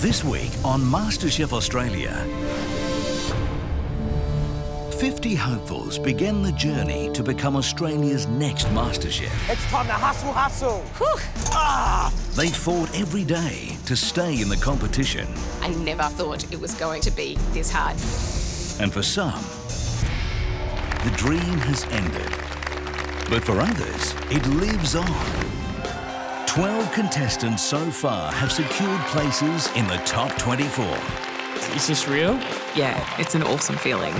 This week on MasterChef Australia, 50 hopefuls begin the journey to become Australia's next MasterChef. It's time to hustle, hustle. Whew. They fought every day to stay in the competition. I never thought it was going to be this hard. And for some, the dream has ended. But for others, it lives on. 12 contestants so far have secured places in the top 24. Is this real? Yeah, it's an awesome feeling.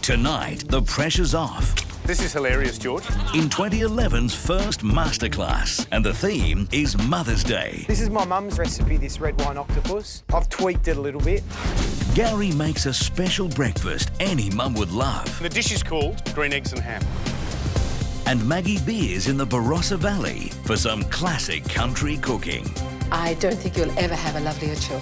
Tonight, the pressure's off. This is hilarious, George. In 2011's first Masterclass, and the theme is Mother's Day. This is my mum's recipe, this red wine octopus. I've tweaked it a little bit. Gary makes a special breakfast any mum would love. The dish is called green eggs and ham. And Maggie Beer's in the Barossa Valley for some classic country cooking. I don't think you'll ever have a lovelier chook.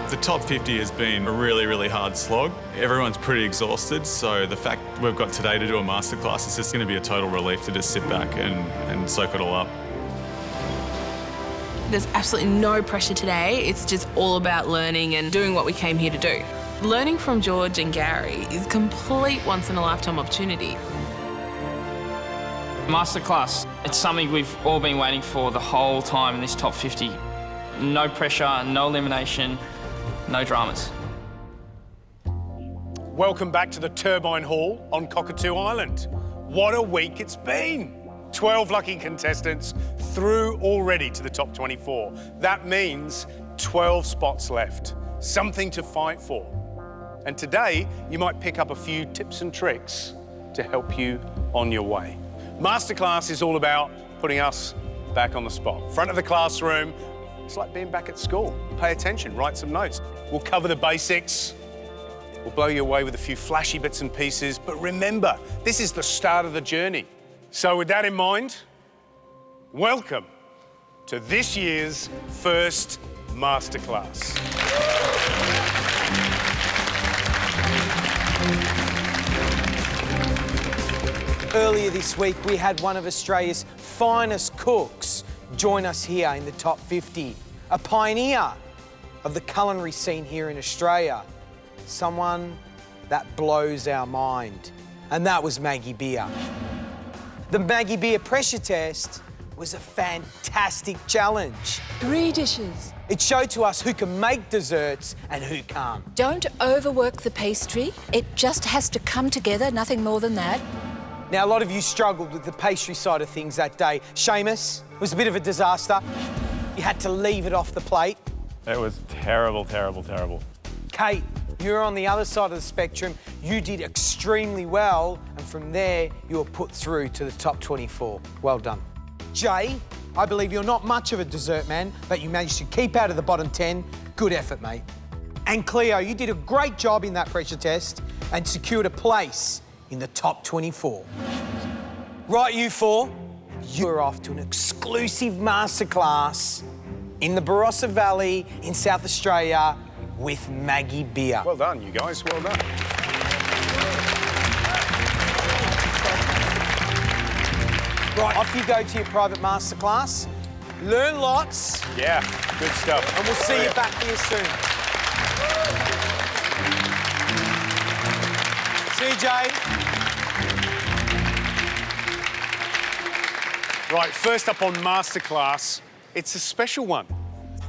The top 50 has been a really, really hard slog. Everyone's pretty exhausted, so the fact we've got today to do a masterclass is just going to be a total relief to just sit back and soak it all up. There's absolutely no pressure today. It's just all about learning and doing what we came here to do. Learning from George and Gary is a complete once-in-a-lifetime opportunity. Masterclass. It's something we've all been waiting for the whole time in this top 50. No pressure, no elimination, no dramas. Welcome back to the Turbine Hall on Cockatoo Island. What a week it's been. 12 lucky contestants through already to the top 24. That means 12 spots left, something to fight for. And today, you might pick up a few tips and tricks to help you on your way. Masterclass is all about putting us back on the spot. Front of the classroom, it's like being back at school. Pay attention, write some notes. We'll cover the basics. We'll blow you away with a few flashy bits and pieces. But remember, this is the start of the journey. So with that in mind, welcome to this year's first Masterclass. Earlier this week, we had one of Australia's finest cooks join us here in the top 50. A pioneer of the culinary scene here in Australia. Someone that blows our mind. And that was Maggie Beer. The Maggie Beer pressure test was a fantastic challenge. 3 dishes. It showed to us who can make desserts and who can't. Don't overwork the pastry. It just has to come together, nothing more than that. Now, a lot of you struggled with the pastry side of things that day. Seamus, it was a bit of a disaster. You had to leave it off the plate. It was terrible, terrible, terrible. Kate, you're on the other side of the spectrum. You did extremely well, and from there, you were put through to the top 24. Well done. Jay, I believe you're not much of a dessert man, but you managed to keep out of the bottom 10. Good effort, mate. And Cleo, you did a great job in that pressure test and secured a place in the top 24. Right, you four, you're off to an exclusive masterclass in the Barossa Valley in South Australia with Maggie Beer. Well done, you guys, well done. Right, off you go to your private masterclass. Learn lots. Yeah, good stuff. And we'll see you back here soon. See you, Jay. Right, first up on Masterclass, it's a special one.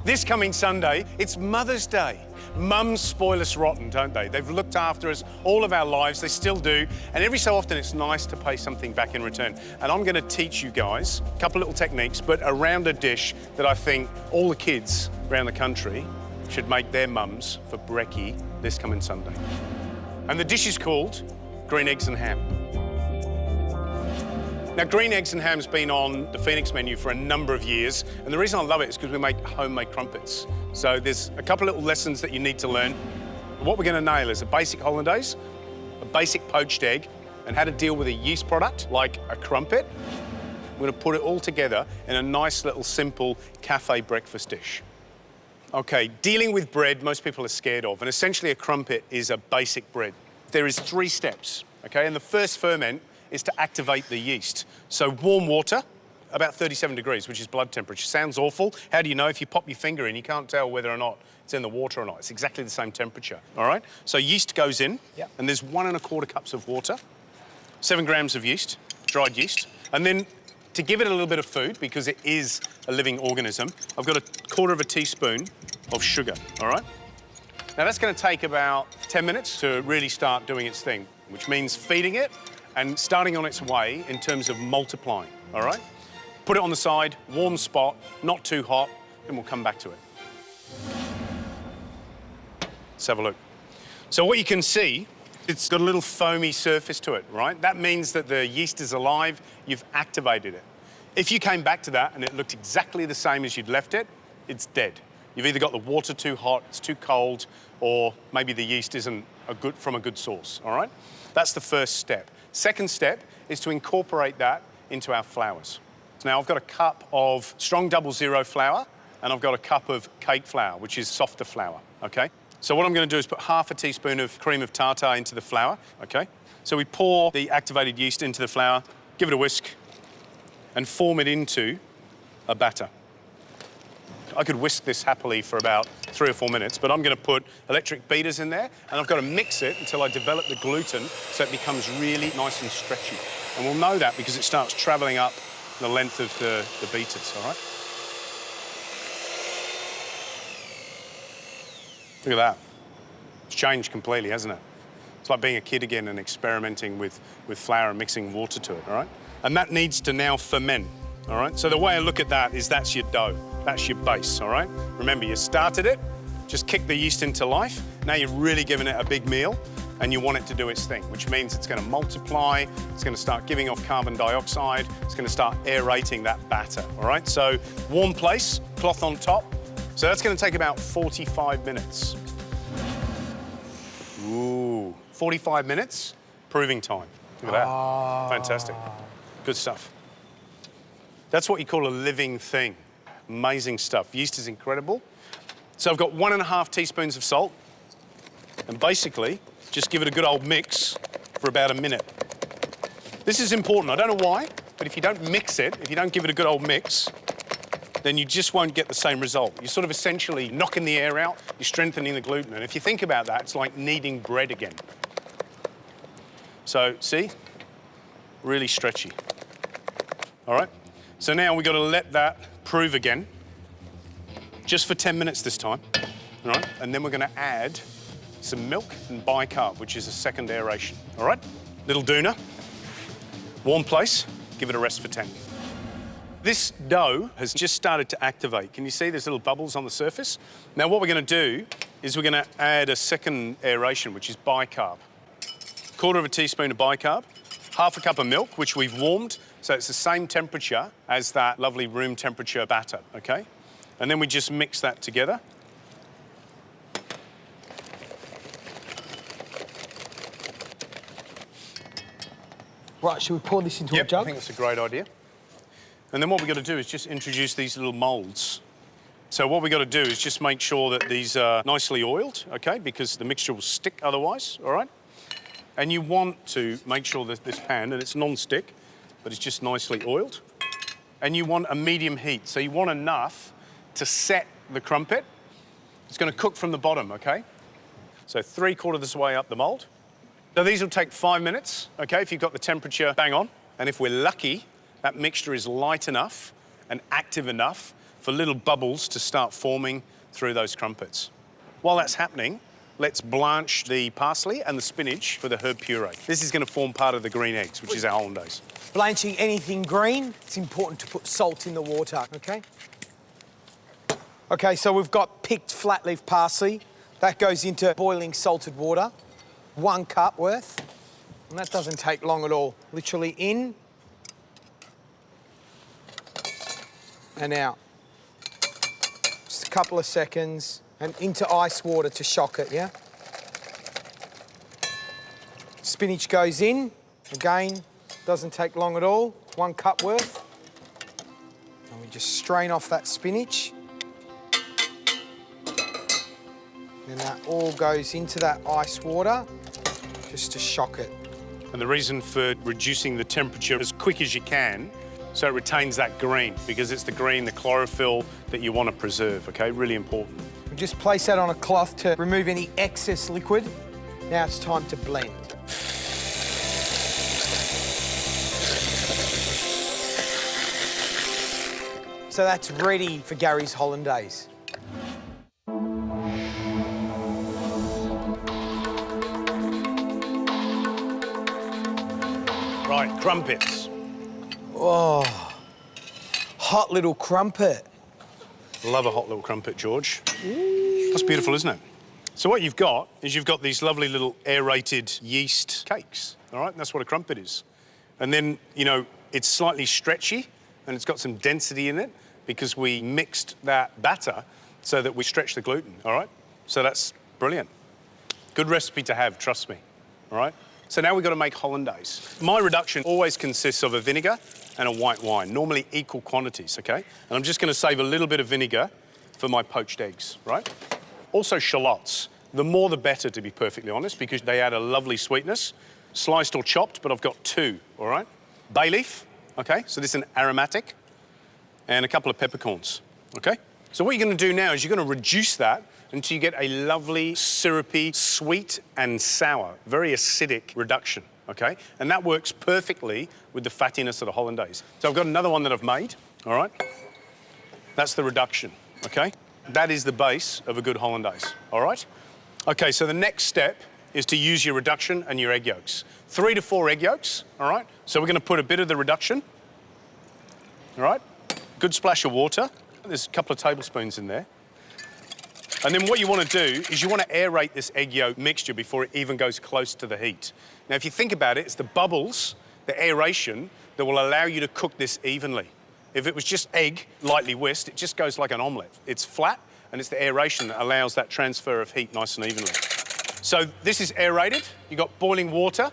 This coming Sunday, it's Mother's Day. Mums spoil us rotten, don't they? They've looked after us all of our lives, they still do, and every so often it's nice to pay something back in return. And I'm gonna teach you guys a couple little techniques, but around a dish that I think all the kids around the country should make their mums for brekkie this coming Sunday. And the dish is called green eggs and ham. Now, green eggs and ham's been on the Phoenix menu for a number of years, and the reason I love it is because we make homemade crumpets. So there's a couple little lessons that you need to learn. What we're going to nail is a basic hollandaise, a basic poached egg, and how to deal with a yeast product like a crumpet. We're going to put it all together in a nice little simple cafe breakfast dish. Okay, dealing with bread most people are scared of, and essentially a crumpet is a basic bread. There is 3 steps, okay? And the first ferment is to activate the yeast. So warm water, about 37 degrees, which is blood temperature. Sounds awful. How do you know? If you pop your finger in, you can't tell whether or not it's in the water or not. It's exactly the same temperature, all right? So yeast goes in, and there's 1 1/4 cups of water, 7 grams of yeast, dried yeast, and then to give it a little bit of food, because it is a living organism, I've got 1/4 teaspoon of sugar, all right? Now that's going to take about 10 minutes to really start doing its thing, which means feeding it and starting on its way in terms of multiplying, all right? Put it on the side, warm spot, not too hot, then we'll come back to it. Let's have a look. So what you can see, it's got a little foamy surface to it, right? That means that the yeast is alive, you've activated it. If you came back to that and it looked exactly the same as you'd left it, it's dead. You've either got the water too hot, it's too cold, or maybe the yeast isn't from a good source, all right? That's the first step. Second step is to incorporate that into our flours. Now I've got a cup of strong 00 flour, and I've got a cup of cake flour, which is softer flour, okay? So what I'm going to do is put 1/2 teaspoon of cream of tartar into the flour, okay? So we pour the activated yeast into the flour, give it a whisk, and form it into a batter. I could whisk this happily for about 3 or 4 minutes, but I'm going to put electric beaters in there, and I've got to mix it until I develop the gluten so it becomes really nice and stretchy. And we'll know that because it starts travelling up the length of the beaters, all right? Look at that. It's changed completely, hasn't it? It's like being a kid again and experimenting with flour and mixing water to it, all right? And that needs to now ferment, all right? So the way I look at that is that's your dough. That's your base, all right? Remember, you started it, just kicked the yeast into life. Now you're really giving it a big meal, and you want it to do its thing, which means it's going to multiply, it's going to start giving off carbon dioxide, it's going to start aerating that batter, all right? So warm place, cloth on top. So that's going to take about 45 minutes. Ooh, 45 minutes, proving time. Look at that. Fantastic. Good stuff. That's what you call a living thing. Amazing stuff. Yeast is incredible. So I've got 1 1/2 teaspoons of salt, and basically just give it a good old mix for about a minute. This is important. I don't know why, but if you don't mix it, if you don't give it a good old mix, then you just won't get the same result. You're sort of essentially knocking the air out, you're strengthening the gluten. And if you think about that, it's like kneading bread again. So, see? Really stretchy. All right? So now we've got to let that prove again, just for 10 minutes this time, all right? And then we're going to add some milk and bicarb, which is a second aeration, all right? Little doona, warm place, give it a rest for 10. This dough has just started to activate. Can you see there's little bubbles on the surface? Now what we're going to do is we're going to add a second aeration, which is bicarb. 1/4 teaspoon of bicarb, 1/2 cup of milk, which we've warmed, so it's the same temperature as that lovely room temperature batter, okay? And then we just mix that together. Right, should we pour this into a Yep, jug? I think that's a great idea. And then what we've got to do is just introduce these little moulds. So what we've got to do is just make sure that these are nicely oiled, okay, because the mixture will stick otherwise, all right? And you want to make sure that this pan, and it's non-stick, but it's just nicely oiled. And you want a medium heat, so you want enough to set the crumpet. It's going to cook from the bottom, okay? So 3/4 this way up the mould. So these will take 5 minutes, okay, if you've got the temperature bang on. And if we're lucky, that mixture is light enough and active enough for little bubbles to start forming through those crumpets. While that's happening, let's blanch the parsley and the spinach for the herb puree. This is going to form part of the green eggs, which is our hollandaise. Blanching anything green, it's important to put salt in the water, okay? Okay, so we've got picked flat leaf parsley. That goes into boiling salted water, 1 cup worth. And that doesn't take long at all. Literally in and out. Just a couple of seconds and into ice water to shock it, yeah? Spinach goes in. Again, doesn't take long at all. 1 cup worth. And we just strain off that spinach. Then that all goes into that ice water just to shock it. And the reason for reducing the temperature as quick as you can, so it retains that green, because it's the green, the chlorophyll that you want to preserve, okay? Really important. We just place that on a cloth to remove any excess liquid. Now it's time to blend. So that's ready for Gary's Hollandaise. Right, crumpets. Oh, hot little crumpet. Love a hot little crumpet, George. That's beautiful, isn't it? So what you've got is you've got these lovely little aerated yeast cakes, all right? And that's what a crumpet is. And then, you know, it's slightly stretchy and it's got some density in it because we mixed that batter so that we stretch the gluten, all right? So that's brilliant. Good recipe to have, trust me, all right? So now we've got to make hollandaise. My reduction always consists of a vinegar and a white wine, normally equal quantities, okay? And I'm just going to save a little bit of vinegar for my poached eggs, right? Also shallots. The more the better, to be perfectly honest, because they add a lovely sweetness. Sliced or chopped, but I've got 2, all right? Bay leaf, okay? So this is an aromatic. And a couple of peppercorns, okay? So what you're going to do now is you're going to reduce that until you get a lovely, syrupy, sweet and sour, very acidic reduction, okay? And that works perfectly with the fattiness of the hollandaise. So I've got another one that I've made, all right? That's the reduction, okay? That is the base of a good hollandaise, all right? Okay, so the next step is to use your reduction and your egg yolks. 3 to 4 egg yolks, all right? So we're going to put a bit of the reduction, all right? Good splash of water. There's a couple of tablespoons in there. And then what you want to do is you want to aerate this egg yolk mixture before it even goes close to the heat. Now, if you think about it, it's the bubbles, the aeration, that will allow you to cook this evenly. If it was just egg, lightly whisked, it just goes like an omelette. It's flat, and it's the aeration that allows that transfer of heat nice and evenly. So this is aerated. You've got boiling water,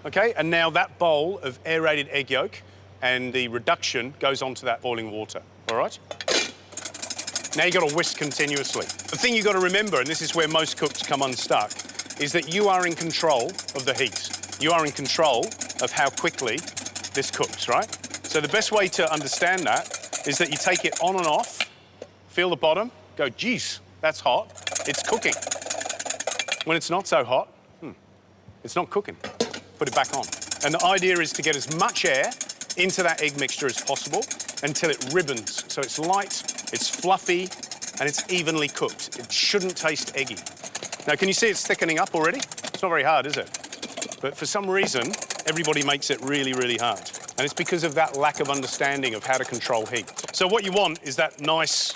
okay? And now that bowl of aerated egg yolk and the reduction goes onto that boiling water, all right? Now you've got to whisk continuously. The thing you've got to remember, and this is where most cooks come unstuck, is that you are in control of the heat. You are in control of how quickly this cooks, right? So the best way to understand that is that you take it on and off, feel the bottom, go, geez, that's hot, it's cooking. When it's not so hot, it's not cooking. Put it back on. And the idea is to get as much air into that egg mixture as possible until it ribbons. So it's light, it's fluffy, and it's evenly cooked. It shouldn't taste eggy. Now, can you see it's thickening up already? It's not very hard, is it? But for some reason, everybody makes it really, really hard. And it's because of that lack of understanding of how to control heat. So what you want is that nice,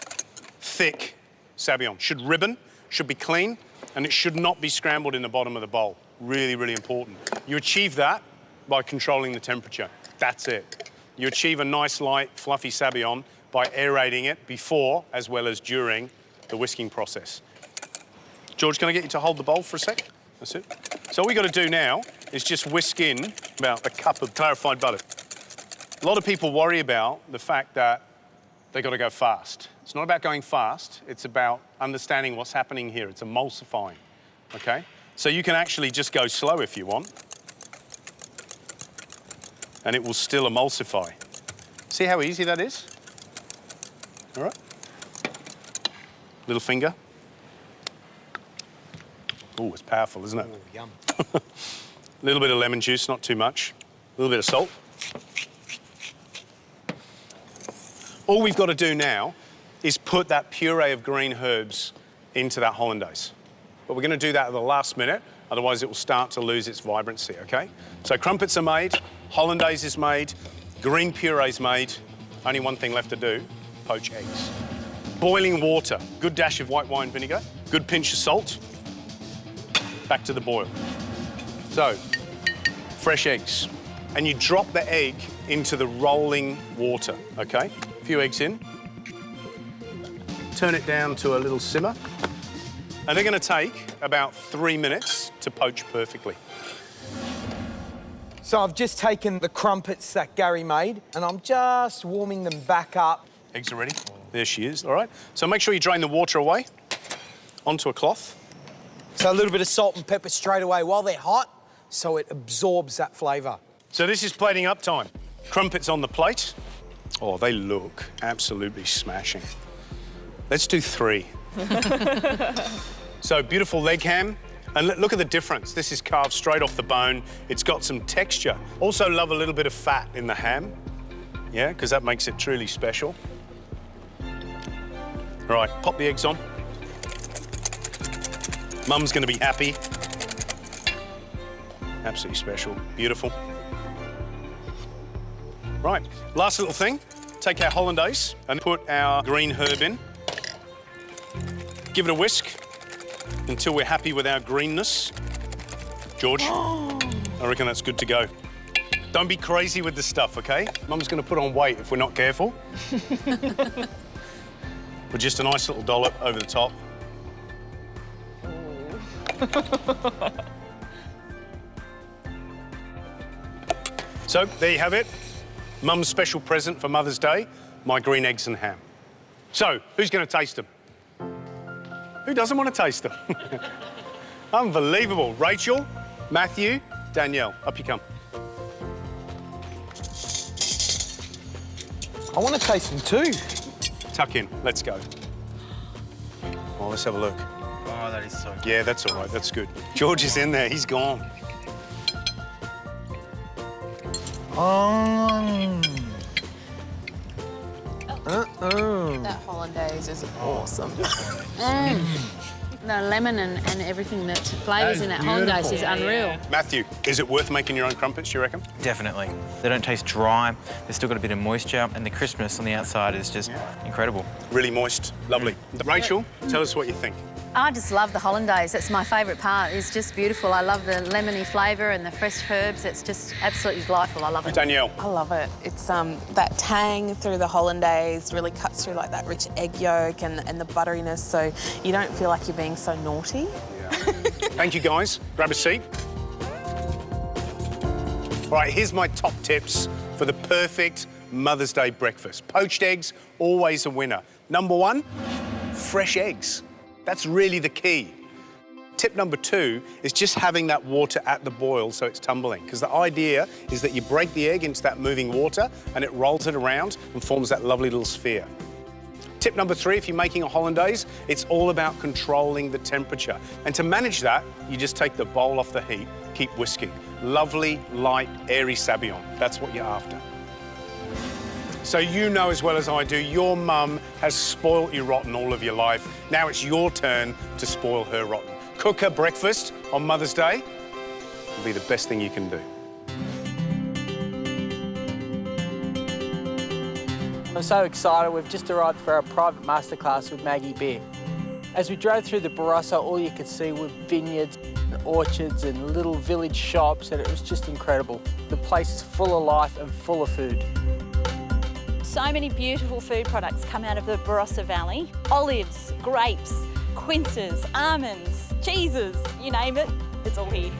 thick sabayon. Should ribbon, should be clean, and it should not be scrambled in the bottom of the bowl. Really, really important. You achieve that by controlling the temperature. That's it. You achieve a nice, light, fluffy sabayon by aerating it before as well as during the whisking process. George, can I get you to hold the bowl for a sec? That's it. So all we got to do now is just whisk in about a cup of clarified butter. A lot of people worry about the fact that they got to go fast. It's not about going fast, it's about understanding what's happening here. It's emulsifying, okay? So you can actually just go slow if you want, and it will still emulsify. See how easy that is? All right. Little finger. Oh, it's powerful, isn't it? Oh, yum. A little bit of lemon juice, not too much. A little bit of salt. All we've got to do now is put that puree of green herbs into that hollandaise. But we're going to do that at the last minute, otherwise it will start to lose its vibrancy, okay? So crumpets are made, hollandaise is made, green puree's made. Only one thing left to do, poach eggs. Boiling water, good dash of white wine vinegar, good pinch of salt. Back to the boil. So, fresh eggs. And you drop the egg into the rolling water, okay? A few eggs in. Turn it down to a little simmer. And they're going to take about 3 minutes to poach perfectly. So I've just taken the crumpets that Gary made and I'm just warming them back up. Eggs are ready. There she is, all right. So make sure you drain the water away onto a cloth. So a little bit of salt and pepper straight away while they're hot so it absorbs that flavour. So this is plating up time. Crumpets on the plate. Oh, they look absolutely smashing. Let's do 3. So beautiful leg ham. And look at the difference. This is carved straight off the bone. It's got some texture. Also love a little bit of fat in the ham. Yeah, because that makes it truly special. All right, pop the eggs on. Mum's gonna be happy. Absolutely special, beautiful. Right, last little thing. Take our hollandaise and put our green herb in. Give it a whisk until we're happy with our greenness. George, I reckon that's good to go. Don't be crazy with the stuff, OK? Mum's going to put on weight if we're not careful. With just a nice little dollop over the top. So, there you have it. Mum's special present for Mother's Day, my green eggs and ham. So, who's going to taste them? Who doesn't want to taste them? Unbelievable. Rachel, Matthew, Danielle, up you come. I want to taste them too. Tuck in, let's go. Oh, let's have a look. Oh, that is so good. Yeah, that's all right, that's good. George is in there, he's gone. That hollandaise is awesome. The lemon and everything that flavours in that hollandaise is unreal. Matthew, is it worth making your own crumpets, do you reckon? Definitely. They don't taste dry. They've still got a bit of moisture, and the crispness on the outside is just incredible. Really moist, lovely. Rachel, tell us what you think. I just love the hollandaise. That's my favourite part. It's just beautiful. I love the lemony flavour and the fresh herbs. It's just absolutely delightful. I love it. Danielle. I love it. It's that tang through the hollandaise really cuts through like that rich egg yolk and the butteriness, so you don't feel like you're being so naughty. Yeah. Thank you, guys. Grab a seat. All right, here's my top tips for the perfect Mother's Day breakfast. Poached eggs, always a winner. Number 1, fresh eggs. That's really the key. Tip number 2 is just having that water at the boil so it's tumbling, because the idea is that you break the egg into that moving water and it rolls it around and forms that lovely little sphere. Tip number 3, if you're making a hollandaise, it's all about controlling the temperature. And to manage that, you just take the bowl off the heat, keep whisking. Lovely, light, airy sabayon. That's what you're after. So you know as well as I do, your mum has spoilt you rotten all of your life. Now it's your turn to spoil her rotten. Cook her breakfast on Mother's Day. It'll be the best thing you can do. I'm so excited. We've just arrived for our private masterclass with Maggie Beer. As we drove through the Barossa, all you could see were vineyards, orchards and little village shops, and it was just incredible. The place is full of life and full of food. So many beautiful food products come out of the Barossa Valley. Olives, grapes, quinces, almonds, cheeses, you name it, it's all here.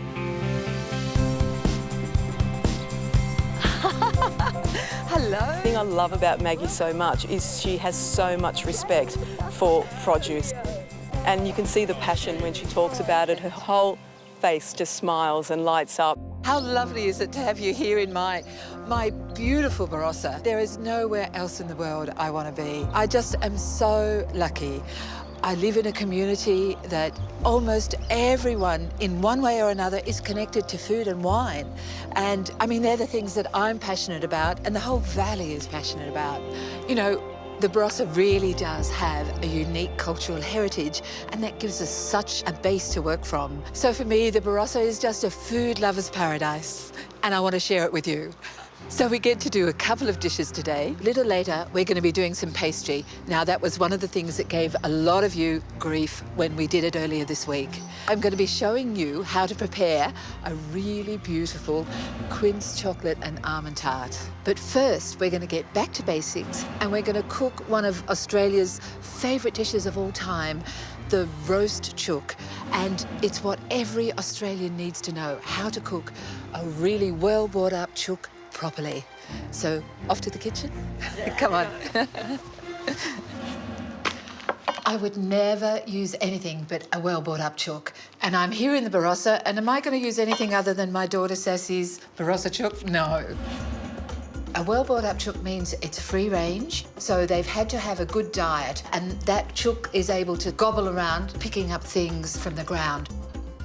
Hello. The thing I love about Maggie so much is she has so much respect for produce. And you can see the passion when she talks about it. Her whole face just smiles and lights up. How lovely is it to have you here in my beautiful Barossa. There is nowhere else in the world I want to be. I just am so lucky. I live in a community that almost everyone, in one way or another, is connected to food and wine. And, I mean, they're the things that I'm passionate about and the whole valley is passionate about. You know, the Barossa really does have a unique cultural heritage, and that gives us such a base to work from. So for me, the Barossa is just a food lover's paradise, and I want to share it with you. So we get to do a couple of dishes today. A little later, we're going to be doing some pastry. Now, that was one of the things that gave a lot of you grief when we did it earlier this week. I'm going to be showing you how to prepare a really beautiful Quince chocolate and almond tart. But first, we're going to get back to basics, and we're going to cook one of Australia's favourite dishes of all time, the roast chook, and it's what every Australian needs to know, how to cook a really well brought up chook properly. So off to the kitchen? Come on. I would never use anything but a well brought up chook. And I'm here in the Barossa, and am I going to use anything other than my daughter Sassy's Barossa chook? No. A well brought up chook means it's free range, so they've had to have a good diet, and that chook is able to gobble around, picking up things from the ground.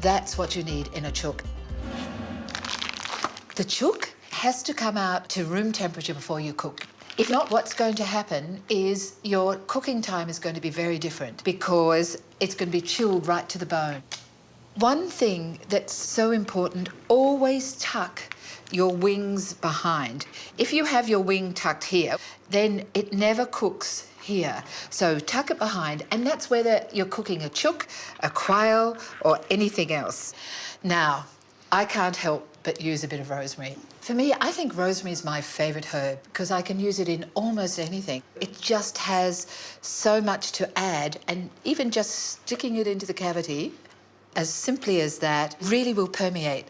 That's what you need in a chook. The chook has to come out to room temperature before you cook. If not, what's going to happen is your cooking time is going to be very different because it's going to be chilled right to the bone. One thing that's so important, always tuck your wings behind. If you have your wing tucked here, then it never cooks here. So tuck it behind, and that's whether you're cooking a chook, a quail, or anything else. Now, I can't help but use a bit of rosemary. For me, I think rosemary is my favourite herb because I can use it in almost anything. It just has so much to add, and even just sticking it into the cavity, as simply as that, really will permeate.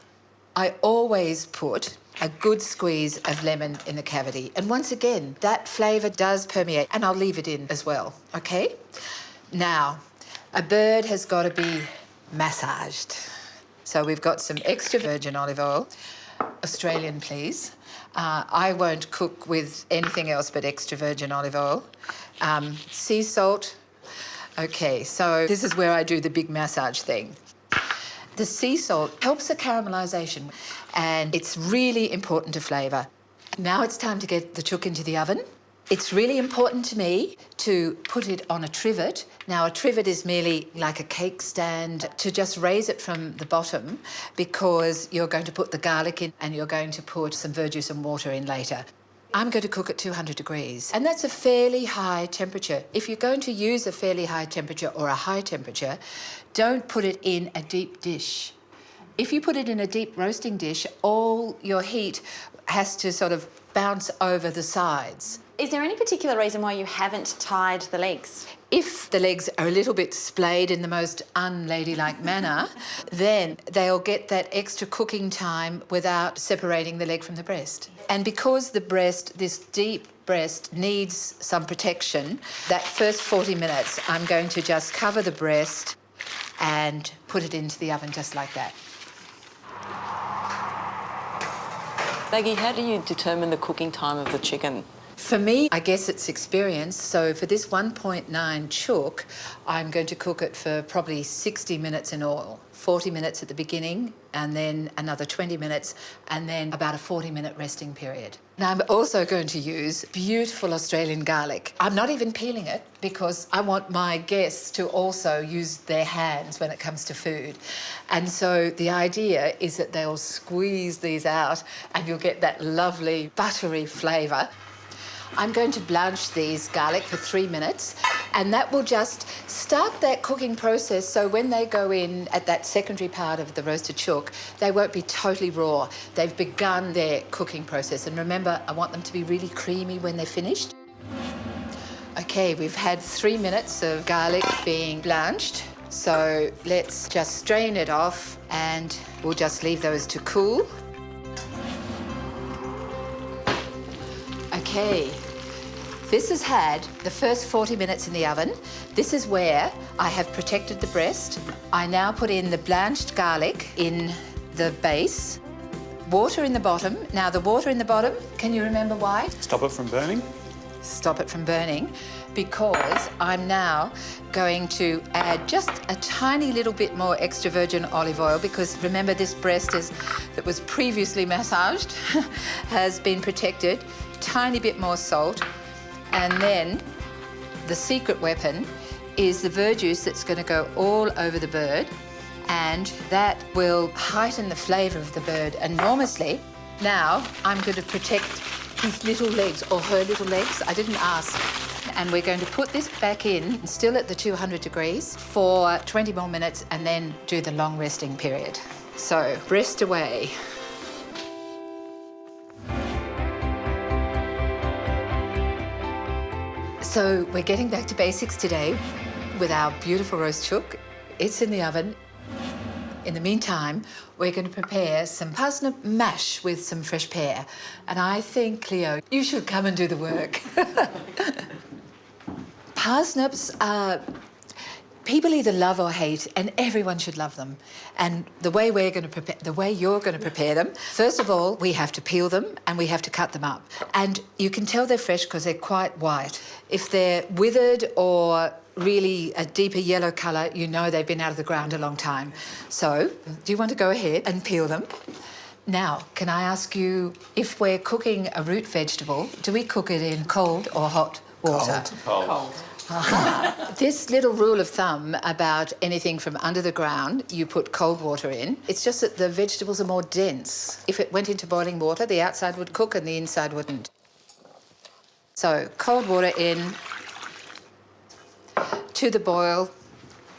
I always put a good squeeze of lemon in the cavity. And once again, that flavour does permeate, and I'll leave it in as well, okay? Now, a bird has got to be massaged. So we've got some extra virgin olive oil. Australian, please. I won't cook with anything else but extra virgin olive oil. Sea salt. Okay, so this is where I do the big massage thing. The sea salt helps the caramelisation, and it's really important to flavour. Now it's time to get the chook into the oven. It's really important to me to put it on a trivet. Now, a trivet is merely like a cake stand to just raise it from the bottom because you're going to put the garlic in and you're going to put some verjuice and water in later. I'm going to cook at 200 degrees, and that's a fairly high temperature. If you're going to use a fairly high temperature or a high temperature, don't put it in a deep dish. If you put it in a deep roasting dish, all your heat has to sort of bounce over the sides. Is there any particular reason why you haven't tied the legs? If the legs are a little bit splayed in the most unladylike manner, then they'll get that extra cooking time without separating the leg from the breast. And because the breast, this deep breast, needs some protection, that first 40 minutes, I'm going to just cover the breast and put it into the oven just like that. Maggie, how do you determine the cooking time of the chicken? For me, I guess it's experience. So for this 1.9 chook, I'm going to cook it for probably 60 minutes in oil. 40 minutes at the beginning, and then another 20 minutes, and then about a 40-minute resting period. Now, I'm also going to use beautiful Australian garlic. I'm not even peeling it because I want my guests to also use their hands when it comes to food. And so the idea is that they'll squeeze these out and you'll get that lovely buttery flavour. I'm going to blanch these garlic for 3 minutes, and that will just start that cooking process so when they go in at that secondary part of the roasted chook, they won't be totally raw. They've begun their cooking process. And remember, I want them to be really creamy when they're finished. Okay, we've had 3 minutes of garlic being blanched, so let's just strain it off and we'll just leave those to cool. Okay, this has had the first 40 minutes in the oven. This is where I have protected the breast. I now put in the blanched garlic in the base, water in the bottom. Now the water in the bottom, can you remember why? Stop it from burning? Stop it from burning, because I'm now going to add just a tiny little bit more extra virgin olive oil, because remember this breast that was previously massaged has been protected. Tiny bit more salt, and then the secret weapon is the verjuice that's going to go all over the bird, and that will heighten the flavour of the bird enormously. Now I'm going to protect his little legs, or her little legs, I didn't ask. And we're going to put this back in, still at the 200 degrees, for 20 more minutes and then do the long resting period. So, breast away. So we're getting back to basics today. with our beautiful roast chook. It's in the oven. In the meantime, we're going to prepare some parsnip mash with some fresh pear. And I think, Cleo, you should come and do the work. Parsnips are... People either love or hate, and everyone should love them. And the way you're going to prepare them, first of all, we have to peel them and we have to cut them up. And you can tell they're fresh because they're quite white. If they're withered or really a deeper yellow colour, you know they've been out of the ground a long time. So, do you want to go ahead and peel them? Now, can I ask you, if we're cooking a root vegetable, do we cook it in cold or hot water? Cold. This little rule of thumb about anything from under the ground, you put cold water in. It's just that the vegetables are more dense. If it went into boiling water, the outside would cook and the inside wouldn't. So, cold water in to the boil,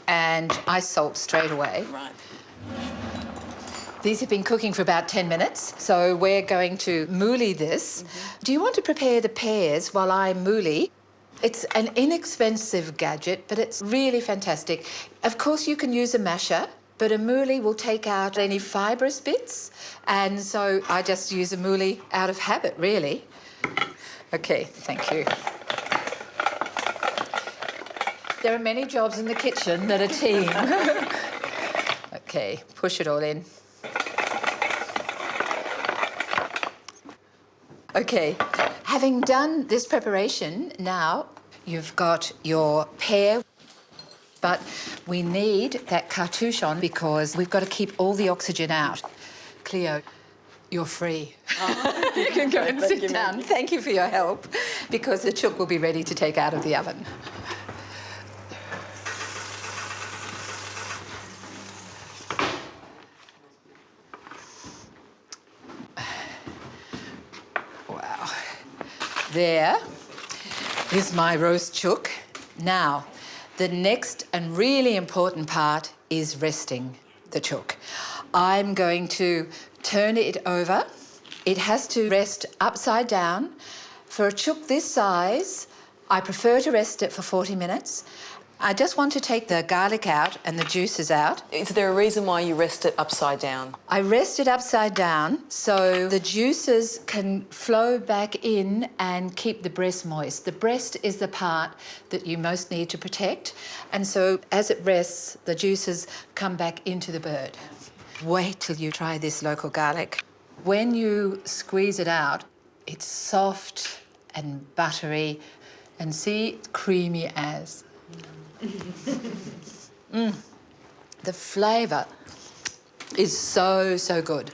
and I salt straight away. Right. These have been cooking for about 10 minutes, so we're going to moulie this. Do you want to prepare the pears while I moulie? It's an inexpensive gadget, but it's really fantastic. Of course, you can use a masher, but a moulie will take out any fibrous bits, and so I just use a moulie out of habit, really. Okay, thank you. There are many jobs in the kitchen that are team. Okay, push it all in. Okay, having done this preparation, now you've got your pear, but we need that cartouche on because we've got to keep all the oxygen out. Cleo, you're free. Oh. You can go and sit down. Thank you for your help, because the chook will be ready to take out of the oven. There is my roast chook. Now, the next and really important part is resting the chook. I'm going to turn it over. It has to rest upside down. For a chook this size, I prefer to rest it for 40 minutes. I just want to take the garlic out and the juices out. Is there a reason why you rest it upside down? I rest it upside down so the juices can flow back in and keep the breast moist. The breast is the part that you most need to protect, and so as it rests, the juices come back into the bird. Wait till you try this local garlic. When you squeeze it out, it's soft and buttery, and see, creamy as. The flavour is so, so good.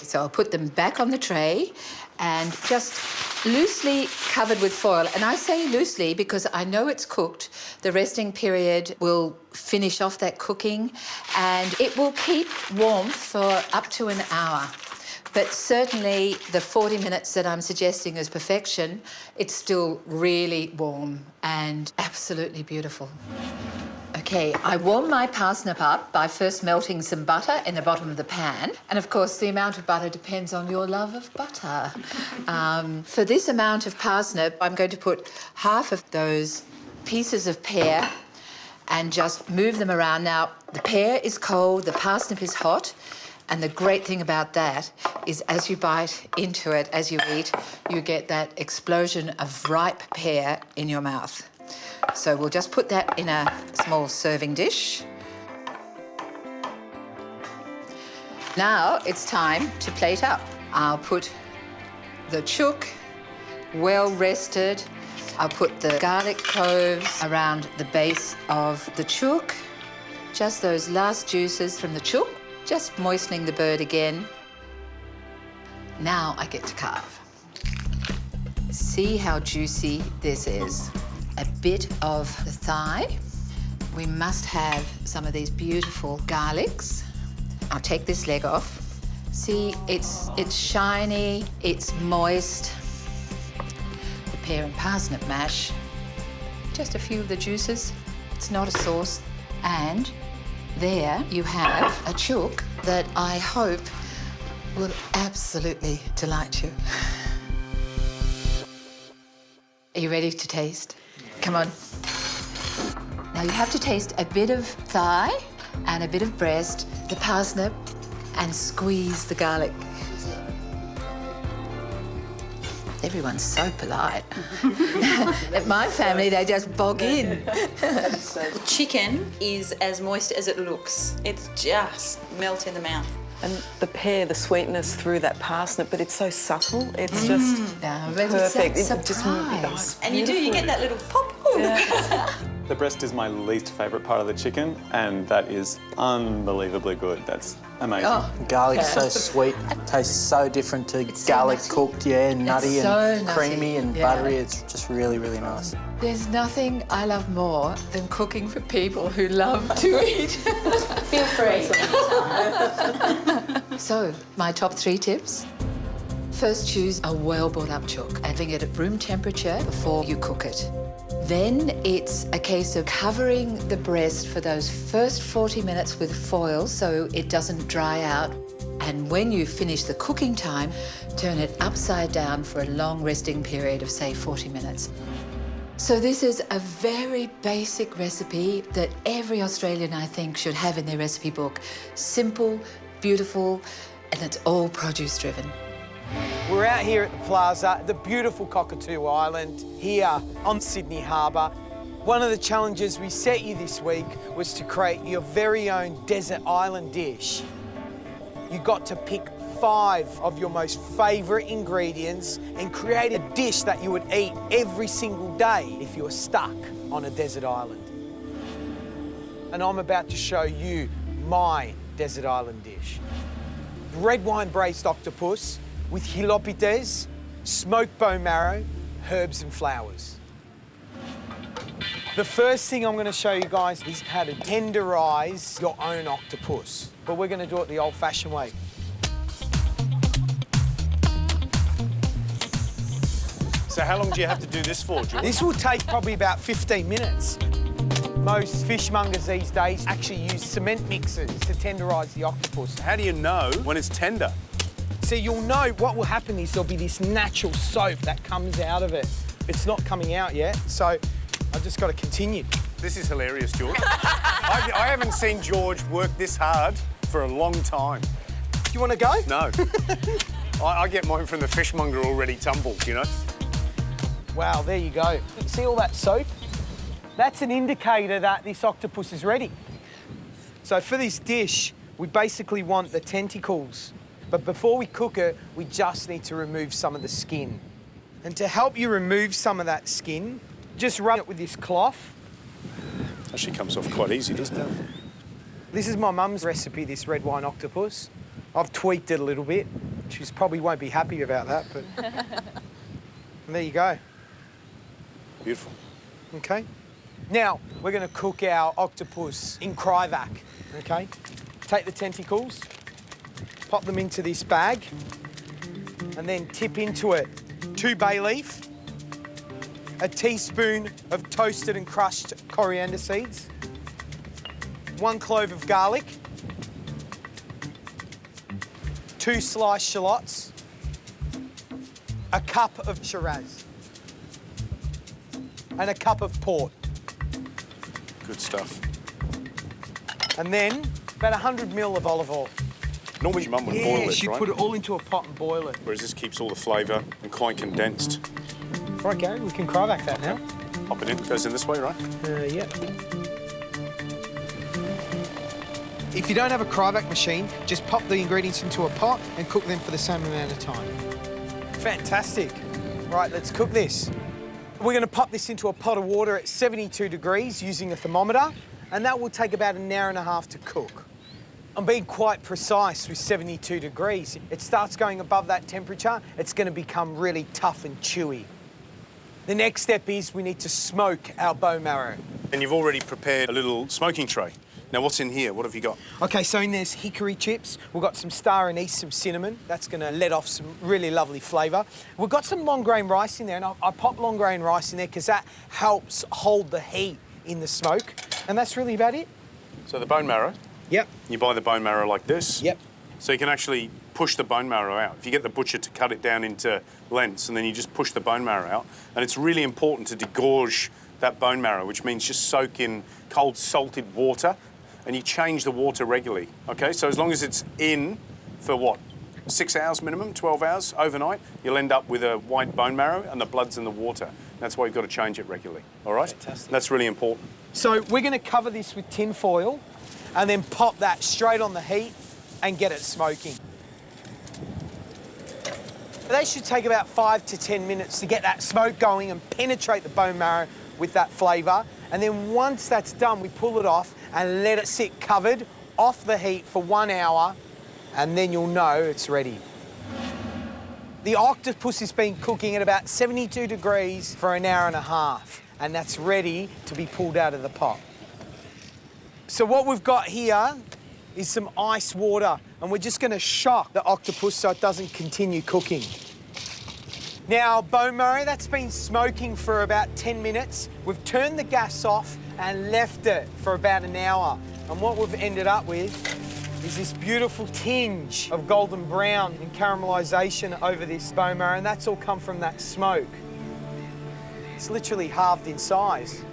So I'll put them back on the tray and just loosely covered with foil. And I say loosely because I know it's cooked. The resting period will finish off that cooking and it will keep warm for up to an hour. But certainly the 40 minutes that I'm suggesting as perfection, it's still really warm and absolutely beautiful. Okay, I warm my parsnip up by first melting some butter in the bottom of the pan. And of course, the amount of butter depends on your love of butter. For this amount of parsnip, I'm going to put half of those pieces of pear and just move them around. Now, the pear is cold, the parsnip is hot. And the great thing about that is as you bite into it, as you eat, you get that explosion of ripe pear in your mouth. So we'll just put that in a small serving dish. Now it's time to plate up. I'll put the chook, well rested. I'll put the garlic cloves around the base of the chook. Just those last juices from the chook. Just moistening the bird again. Now I get to carve. See how juicy this is. A bit of the thigh. We must have some of these beautiful garlics. I'll take this leg off. See, it's shiny, it's moist. The pear and parsnip mash. Just a few of the juices. It's not a sauce. And there you have a chook that I hope will absolutely delight you. Are you ready to taste? Come on. Now you have to taste a bit of thigh and a bit of breast, the parsnip, and squeeze the garlic. Everyone's so polite. At my family, they just bog in. The chicken is as moist as it looks. It's just melt in the mouth. And the pear, the sweetness through that parsnip, but it's so subtle. It's just perfect. It's that surprise. And you get that little pop. Yeah. The breast is my least favourite part of the chicken, and that is unbelievably good. That's amazing. Oh, garlic's so sweet. It tastes so different to garlic cooked, nutty and creamy and buttery. It's just really, really nice. There's nothing I love more than cooking for people who love to eat. Feel free. So, my top 3 tips. First, choose a well-brought-up chook and bring it at room temperature before you cook it. Then it's a case of covering the breast for those first 40 minutes with foil so it doesn't dry out. And when you finish the cooking time, turn it upside down for a long resting period of, say, 40 minutes. So this is a very basic recipe that every Australian, I think, should have in their recipe book. Simple, beautiful, and it's all produce-driven. We're out here at the plaza, the beautiful Cockatoo Island, here on Sydney Harbour. One of the challenges we set you this week was to create your very own desert island dish. You got to pick 5 of your most favourite ingredients and create a dish that you would eat every single day if you were stuck on a desert island. And I'm about to show you my desert island dish. Red wine braised octopus with hilopites, smoked bone marrow, herbs and flowers. The first thing I'm going to show you guys is how to tenderise your own octopus, but we're going to do it the old-fashioned way. So how long do you have to do this for, George? This will take probably about 15 minutes. Most fishmongers these days actually use cement mixers to tenderise the octopus. How do you know when it's tender? So you'll know what will happen is there'll be this natural soap that comes out of it. It's not coming out yet, so I've just got to continue. This is hilarious, George. I haven't seen George work this hard for a long time. Do you want to go? No. I get mine from the fishmonger already tumbled, you know? Wow, there you go. See all that soap? That's an indicator that this octopus is ready. So for this dish, we basically want the tentacles. But before we cook it, we just need to remove some of the skin. And to help you remove some of that skin, just rub it with this cloth. Actually comes off quite easy, doesn't it? This is my mum's recipe, this red wine octopus. I've tweaked it a little bit. She probably won't be happy about that, but... And there you go. Beautiful. Okay. Now, we're going to cook our octopus in cryovac, okay? Take the tentacles, pop them into this bag, and then tip into it 2 bay leaf, a teaspoon of toasted and crushed coriander seeds, 1 clove of garlic, 2 sliced shallots, a cup of Shiraz, and a cup of port. Good stuff. And then about 100 ml of olive oil. Normally your mum would boil it, she'd right? put it all into a pot and boil it. Whereas this keeps all the flavour and quite condensed. Right, Gary, we can cryovac that now. Pop it in, goes in this way, right? Yeah. If you don't have a cryovac machine, just pop the ingredients into a pot and cook them for the same amount of time. Fantastic. Right, let's cook this. We're going to pop this into a pot of water at 72 degrees using a thermometer, and that will take about an hour and a half to cook. I'm being quite precise with 72 degrees. It starts going above that temperature, it's going to become really tough and chewy. The next step is we need to smoke our bone marrow. And you've already prepared a little smoking tray. Now, what's in here? What have you got? OK, so in there's hickory chips. We've got some star anise, some cinnamon. That's going to let off some really lovely flavour. We've got some long grain rice in there, and I pop long grain rice in there because that helps hold the heat in the smoke. And that's really about it. So the bone marrow? Yep. You buy the bone marrow like this? Yep. So you can actually push the bone marrow out. If you get the butcher to cut it down into lengths, and then you just push the bone marrow out. And it's really important to degorge that bone marrow, which means just soak in cold salted water and you change the water regularly, okay? So as long as it's in for what? 6 hours minimum, 12 hours overnight, you'll end up with a white bone marrow and the blood's in the water. That's why you've got to change it regularly, all right? Fantastic. That's really important. So we're going to cover this with tin foil and then pop that straight on the heat and get it smoking. They should take about 5 to 10 minutes to get that smoke going and penetrate the bone marrow with that flavour. And then once that's done, we pull it off and let it sit covered off the heat for 1 hour, and then you'll know it's ready. The octopus has been cooking at about 72 degrees for an hour and a half, and that's ready to be pulled out of the pot. So what we've got here is some ice water, and we're just going to shock the octopus so it doesn't continue cooking. Now, bone marrow, that's been smoking for about 10 minutes. We've turned the gas off and left it for about an hour. And what we've ended up with is this beautiful tinge of golden brown and caramelisation over this bone marrow, and that's all come from that smoke. It's literally halved in size.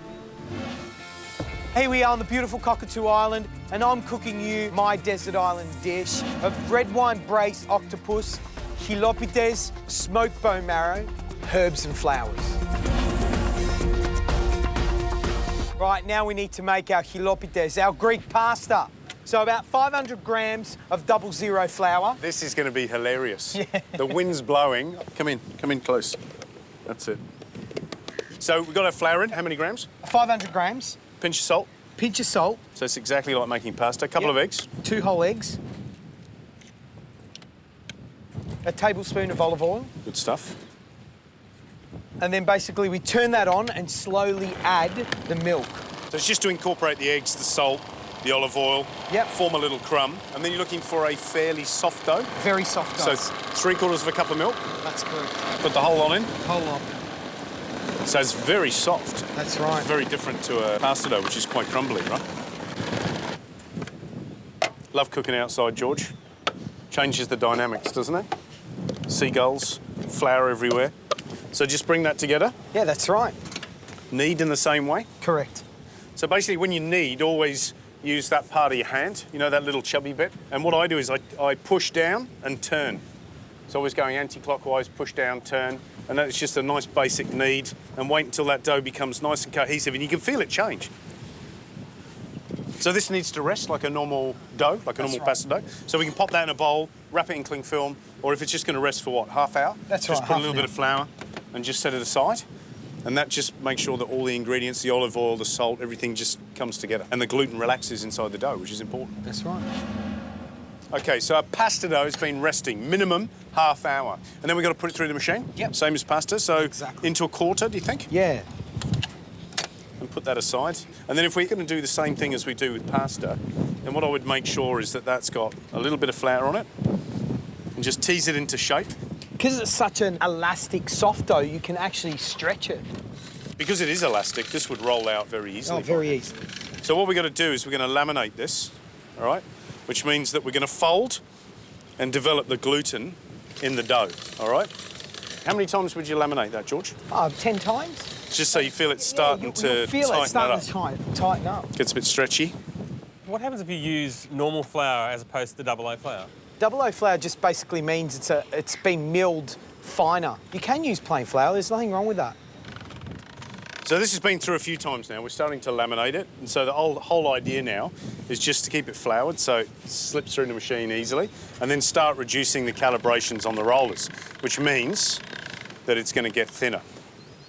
Here we are on the beautiful Cockatoo Island, and I'm cooking you my desert island dish of red wine braised octopus, chilopides, smoked bone marrow, herbs and flowers. Right, now we need to make our chilopides, our Greek pasta. So about 500 grams of 00 flour. This is going to be hilarious. Yeah. The wind's blowing. Come in close. That's it. So we've got our flour in. How many grams? 500 grams. Pinch of salt. Pinch of salt. So it's exactly like making pasta. A couple of eggs. 2 whole eggs. A tablespoon of olive oil. Good stuff. And then basically we turn that on and slowly add the milk. So it's just to incorporate the eggs, the salt, the olive oil, form a little crumb, and then you're looking for a fairly soft dough. Very soft dough. So 3/4 of a cup of milk. That's correct. Put the whole on in. Whole lot. So it's very soft. That's right. It's very different to a pasta dough, which is quite crumbly, right? Love cooking outside, George. Changes the dynamics, doesn't it? Seagulls, flour everywhere. So just bring that together. Yeah, that's right. Knead in the same way. Correct. So basically, when you knead, always use that part of your hand, you know, that little chubby bit. And what I do is I push down and turn. It's always going anti-clockwise, push down, turn. And that's just a nice basic knead. And wait until that dough becomes nice and cohesive, and you can feel it change. So this needs to rest like a normal dough, like a normal pasta dough. So we can pop that in a bowl, wrap it in cling film, or if it's just going to rest for what, half hour? That's right. Just put a little bit of flour and just set it aside. And that just makes sure that all the ingredients, the olive oil, the salt, everything just comes together. And the gluten relaxes inside the dough, which is important. That's right. Okay, so our pasta dough has been resting, minimum half hour. And then we've got to put it through the machine. Yep. Same as pasta, so exactly. Into a quarter, do you think? Yeah. And put that aside. And then if we're going to do the same thing as we do with pasta, then what I would make sure is that that's got a little bit of flour on it and just tease it into shape. Because it's such an elastic soft dough, you can actually stretch it. Because it is elastic, this would roll out very easily. Oh, very easily. So what we're going to do is we're going to laminate this, all right? Which means that we're going to fold and develop the gluten in the dough, all right? How many times would you laminate that, George? 10 times. Just so you feel it starting to feel it starting to tighten up. Gets a bit stretchy. What happens if you use normal flour as opposed to 00 flour? 00 flour just basically means it's been milled finer. You can use plain flour, there's nothing wrong with that. So this has been through a few times now. We're starting to laminate it. And so the whole idea now is just to keep it floured so it slips through the machine easily and then start reducing the calibrations on the rollers, which means that it's going to get thinner.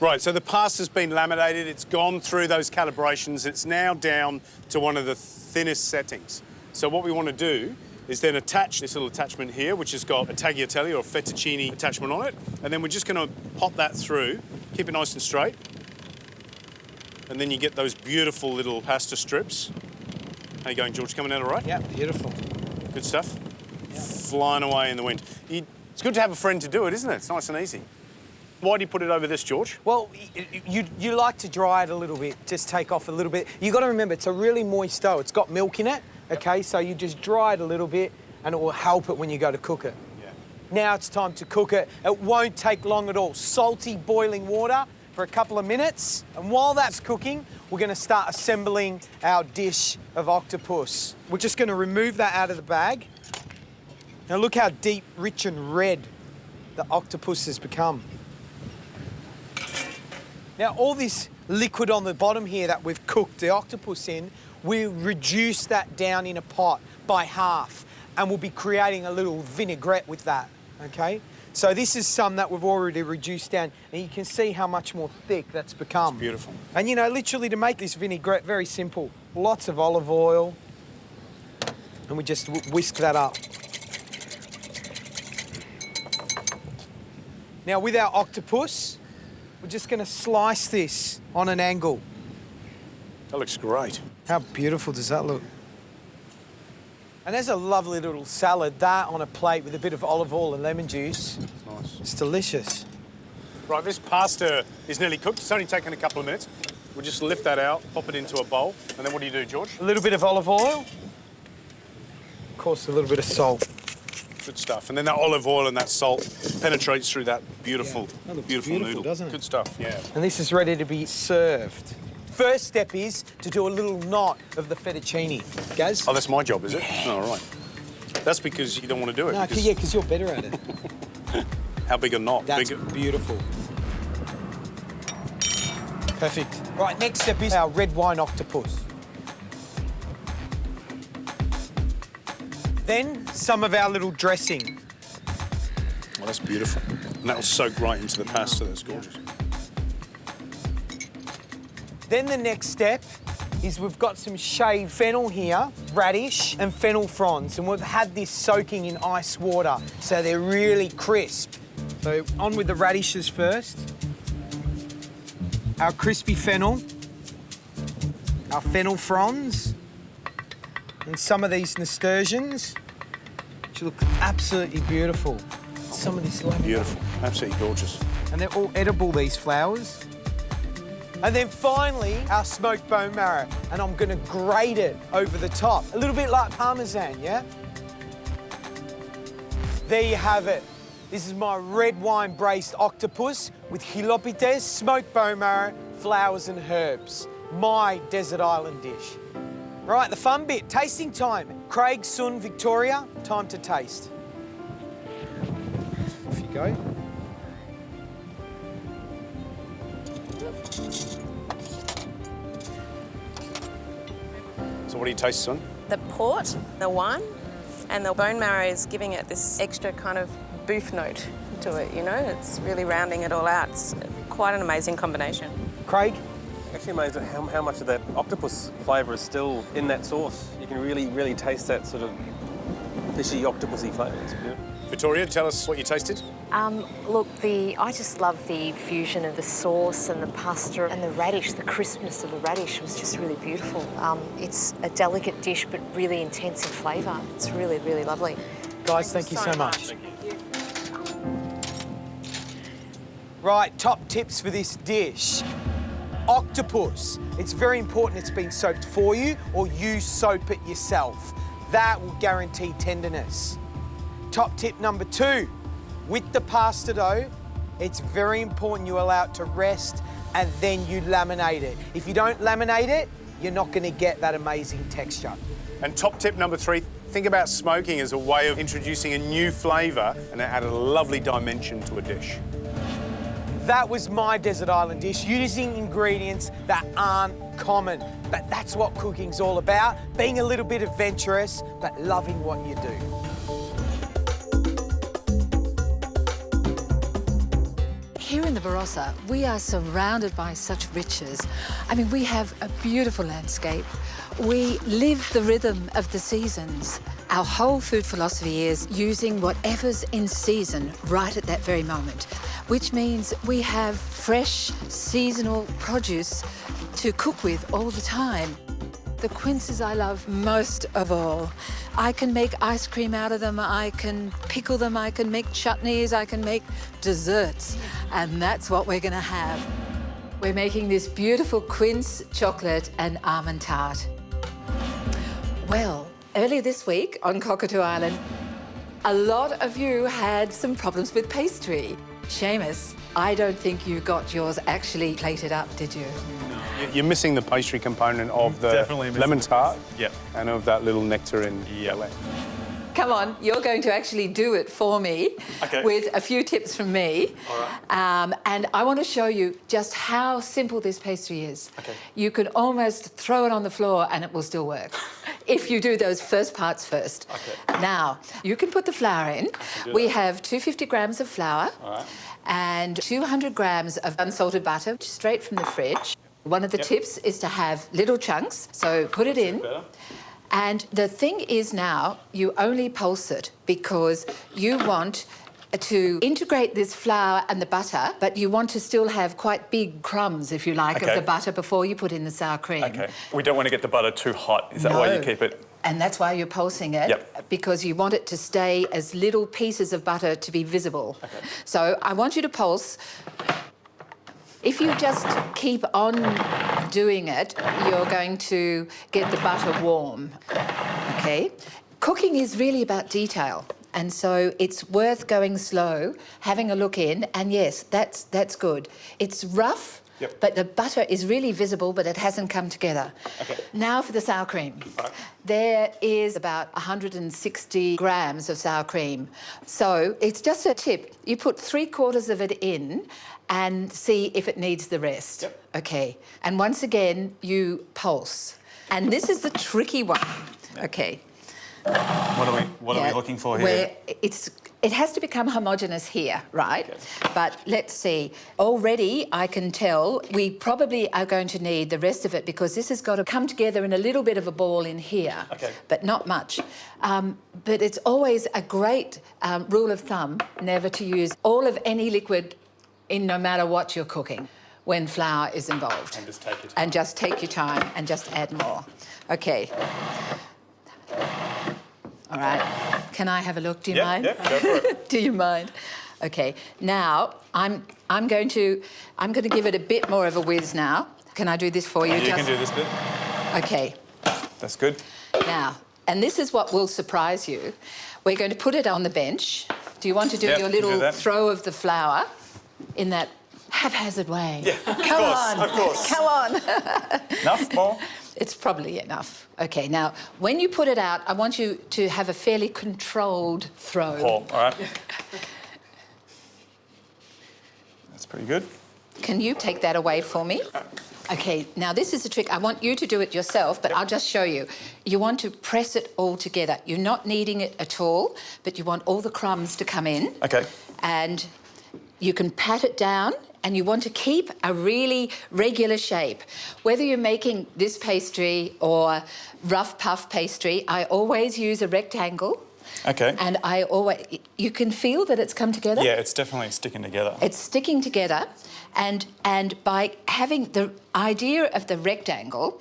Right, so the pasta's been laminated. It's gone through those calibrations. It's now down to one of the thinnest settings. So what we want to do is then attach this little attachment here, which has got a tagliatelle or fettuccine attachment on it. And then we're just going to pop that through, keep it nice and straight. And then you get those beautiful little pasta strips. How you going, George? Coming out all right? Yeah, beautiful. Good stuff. Yeah. Flying away in the wind. It's good to have a friend to do it, isn't it? It's nice and easy. Why do you put it over this, George? Well, you like to dry it a little bit, just take off a little bit. You've got to remember, it's a really moist dough. It's got milk in it, okay? So you just dry it a little bit and it will help it when you go to cook it. Yeah. Now it's time to cook it. It won't take long at all. Salty, boiling water for a couple of minutes. And while that's cooking, we're going to start assembling our dish of octopus. We're just going to remove that out of the bag. Now look how deep, rich and red the octopus has become. Now all this liquid on the bottom here that we've cooked the octopus in, we reduce that down in a pot by half, and we'll be creating a little vinaigrette with that, okay? So this is some that we've already reduced down, and you can see how much more thick that's become. It's beautiful. And you know, literally to make this vinaigrette, very simple. Lots of olive oil, and we just whisk that up. Now with our octopus, we're just going to slice this on an angle. That looks great. How beautiful does that look? And there's a lovely little salad, that on a plate with a bit of olive oil and lemon juice. Nice. It's delicious. Right, this pasta is nearly cooked. It's only taken a couple of minutes. We'll just lift that out, pop it into a bowl, and then what do you do, George? A little bit of olive oil. Of course, a little bit of salt. Good stuff. And then that olive oil and that salt penetrates through that beautiful, That looks beautiful beautiful, noodle. doesn't it? Good stuff, yeah. And this is ready to be served. First step is to do a little knot of the fettuccine. Gaz? Oh, that's my job, is it? Oh, right. That's because you don't want to do it. No, because you're better at it. How big a knot? That's beautiful. Perfect. Right, next step is our red wine octopus. Then some of our little dressing. Well, that's beautiful. And that'll soak right into the pasta. That's gorgeous. Then the next step is we've got some shaved fennel here, radish and fennel fronds, and we've had this soaking in ice water so they're really crisp. So on with the radishes first. Our crispy fennel, our fennel fronds, and some of these nasturtiums, which look absolutely beautiful. Some of this lavender. Beautiful, absolutely gorgeous. And they're all edible, these flowers. And then finally, our smoked bone marrow, and I'm gonna grate it over the top. A little bit like Parmesan, yeah? There you have it. This is my red wine braised octopus with chilopites, smoked bone marrow, flowers and herbs. My desert island dish. Right, the fun bit, tasting time. Craig, Sun, Victoria, time to taste. Off you go. So what do you taste, son? The port, the wine, and the bone marrow is giving it this extra kind of beef note to it, you know? It's really rounding it all out. It's quite an amazing combination. Craig? Actually amazed at how much of that octopus flavour is still in that sauce. You can really taste that sort of fishy, octopusy flavour. It's beautiful. Victoria, tell us what you tasted. Look, I just love the fusion of the sauce and the pasta and the radish. The crispness of the radish was just really beautiful. It's a delicate dish, but really intense in flavour. It's really, really lovely. Guys, thank you so much. Right, top tips for this dish. Octopus. It's very important it's been soaked for you or you soap it yourself. That will guarantee tenderness. Top tip number 2, with the pasta dough, it's very important you allow it to rest and then you laminate it. If you don't laminate it, you're not going to get that amazing texture. And top tip number 3, think about smoking as a way of introducing a new flavour and it added a lovely dimension to a dish. That was my desert island dish, using ingredients that aren't common. But that's what cooking's all about, being a little bit adventurous, but loving what you do. Here in the Barossa, we are surrounded by such riches. I mean, we have a beautiful landscape. We live the rhythm of the seasons. Our whole food philosophy is using whatever's in season right at that very moment, which means we have fresh, seasonal produce to cook with all the time. The quinces I love most of all. I can make ice cream out of them, I can pickle them, I can make chutneys, I can make desserts, and that's what we're gonna have. We're making this beautiful quince chocolate and almond tart. Well, earlier this week on Cockatoo Island, a lot of you had some problems with pastry. Seamus, I don't think you got yours actually plated up, did you? You're missing the pastry component of the Definitely missing lemon the tart Yep. and of that little nectarine. Yep. Come on, you're going to actually do it for me with a few tips from me. All right. And I want to show you just how simple this pastry is. Okay. You can almost throw it on the floor and it will still work if you do those first parts first. Okay. Now, you can put the flour in. We have 250 grams of flour and 200 grams of unsalted butter straight from the fridge. One of the tips is to have little chunks, so put it in. And the thing is now, you only pulse it because you want to integrate this flour and the butter, but you want to still have quite big crumbs, if you like, of the butter before you put in the sour cream. Okay. We don't want to get the butter too hot. Is that why you keep it? And that's why you're pulsing it, because you want it to stay as little pieces of butter to be visible. Okay. So I want you to pulse. If you just keep on doing it, you're going to get the butter warm, okay? Cooking is really about detail, and so it's worth going slow, having a look in, and yes, that's good. It's rough, but the butter is really visible, but it hasn't come together. Okay. Now for the sour cream. There is about 160 grams of sour cream. So it's just a tip. You put 3/4 of it in and see if it needs the rest. Okay. And once again, you pulse. And this is the tricky one. Okay. What are we looking for here? Where it has to become homogeneous here, right? But let's see. Already I can tell we probably are going to need the rest of it because this has got to come together in a little bit of a ball in here, but not much. But it's always a great rule of thumb never to use all of any liquid in no matter what you're cooking when flour is involved. And just take your time. And just take your time and just add more. Okay. All right. Can I have a look? Do you mind? Yeah, go for it. Do you mind? Okay. Now I'm going to give it a bit more of a whiz now. Can I do this for you? You can do this bit. Okay. That's good. Now, and this is what will surprise you. We're going to put it on the bench. Do you want to do your little throw of the flour in that haphazard way? Yeah, of course. Come on. Enough? More? It's probably enough. Okay, now, when you put it out, I want you to have a fairly controlled throw. All right. That's pretty good. Can you take that away for me? Okay, now this is the trick. I want you to do it yourself, but I'll just show you. You want to press it all together. You're not kneading it at all, but you want all the crumbs to come in. Okay. And you can pat it down, and you want to keep a really regular shape. Whether you're making this pastry or rough puff pastry, I always use a rectangle. Okay. And you can feel that it's come together? Yeah, it's definitely sticking together. It's sticking together, and by having the idea of the rectangle,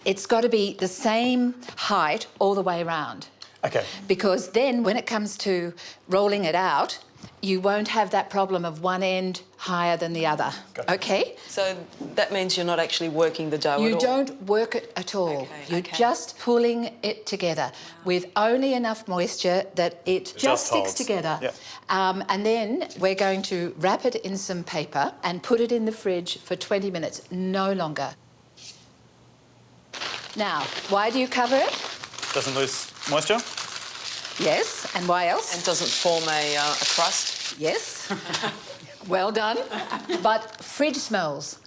it's got to be the same height all the way around. Okay. Because then when it comes to rolling it out, you won't have that problem of one end higher than the other, okay? So that means you're not actually working the dough at all? You don't work it at all. You're just pulling it together with only enough moisture that it just sticks holds. together. Yep. And then we're going to wrap it in some paper and put it in the fridge for 20 minutes, no longer. Now, why do you cover it? Doesn't lose moisture? Yes, and why else? And doesn't form a crust? Yes. Well done. But fridge smells.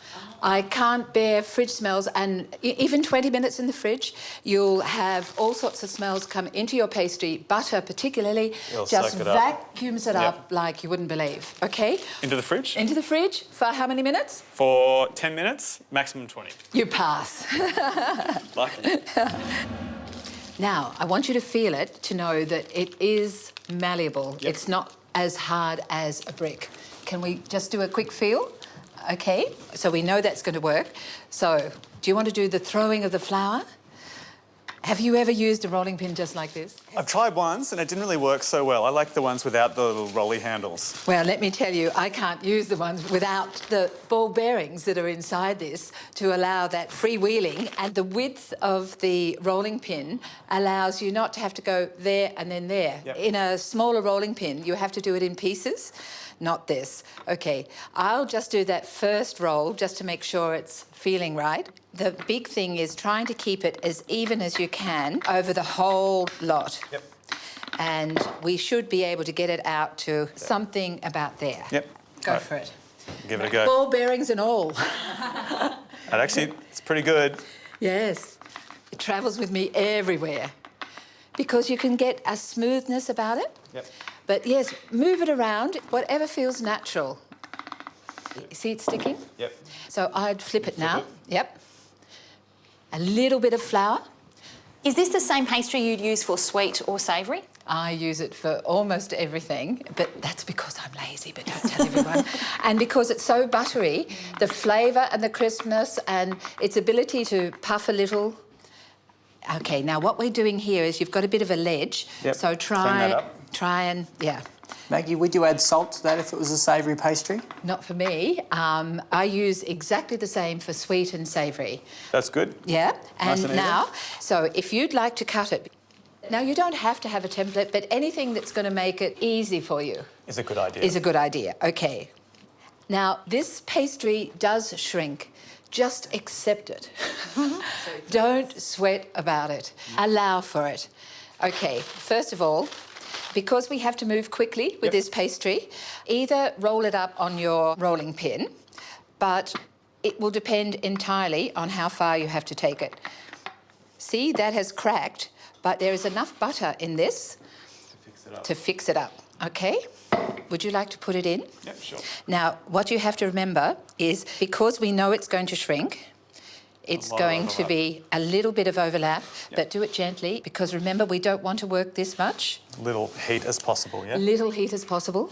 I can't bear fridge smells, and even 20 minutes in the fridge, you'll have all sorts of smells come into your pastry. Butter particularly just vacuums it up like you wouldn't believe, okay? Into the fridge? Into the fridge for how many minutes? For 10 minutes, maximum 20. You pass. Lucky. Now, I want you to feel it to know that it is malleable. Yep. It's not as hard as a brick. Can we just do a quick feel? Okay, so we know that's going to work. So, do you want to do the throwing of the flour? Have you ever used a rolling pin just like this? I've tried once and it didn't really work so well. I like the ones without the little rolly handles. Well, let me tell you, I can't use the ones without the ball bearings that are inside this to allow that freewheeling. And the width of the rolling pin allows you not to have to go there and then there. Yep. In a smaller rolling pin, you have to do it in pieces. not this. Okay, I'll just do that first roll just to make sure it's feeling right. The big thing is trying to keep it as even as you can over the whole lot. Yep. And we should be able to get it out to something about there. Yep. Go Right. for it. Give it a go. Ball bearings and all. And actually, it's pretty good. Yes, it travels with me everywhere because you can get a smoothness about it. Yep. But yes, move it around, whatever feels natural. See it sticking? Yep. So I'd flip it now. Yep. A little bit of flour. Is this the same pastry you'd use for sweet or savoury? I use it for almost everything, but that's because I'm lazy, but don't tell everyone. And because it's so buttery, the flavour and the crispness and its ability to puff a little. Okay, now what we're doing here is you've got a bit of a ledge, Yep. so Clean that up. try and, yeah. Maggie, would you add salt to that if it was a savoury pastry? Not for me. I use exactly the same for sweet and savoury. That's good. Yeah, Nice and and now, so if you'd like to cut it, now you don't have to have a template, but anything that's going to make it easy for you Is a good idea. is a good idea. Okay. Now, this pastry does shrink. Just accept it. Don't sweat about it. Allow for it. Okay, first of all, because we have to move quickly with this pastry, either roll it up on your rolling pin, but it will depend entirely on how far you have to take it. See, that has cracked, but there is enough butter in this to fix it up. Okay? Would you like to put it in? Yep, sure. Now, what you have to remember is because we know it's going to shrink, it's going to be a little bit of overlap, but do it gently because remember, we don't want to work this much. Little heat as possible, yeah? Little heat as possible.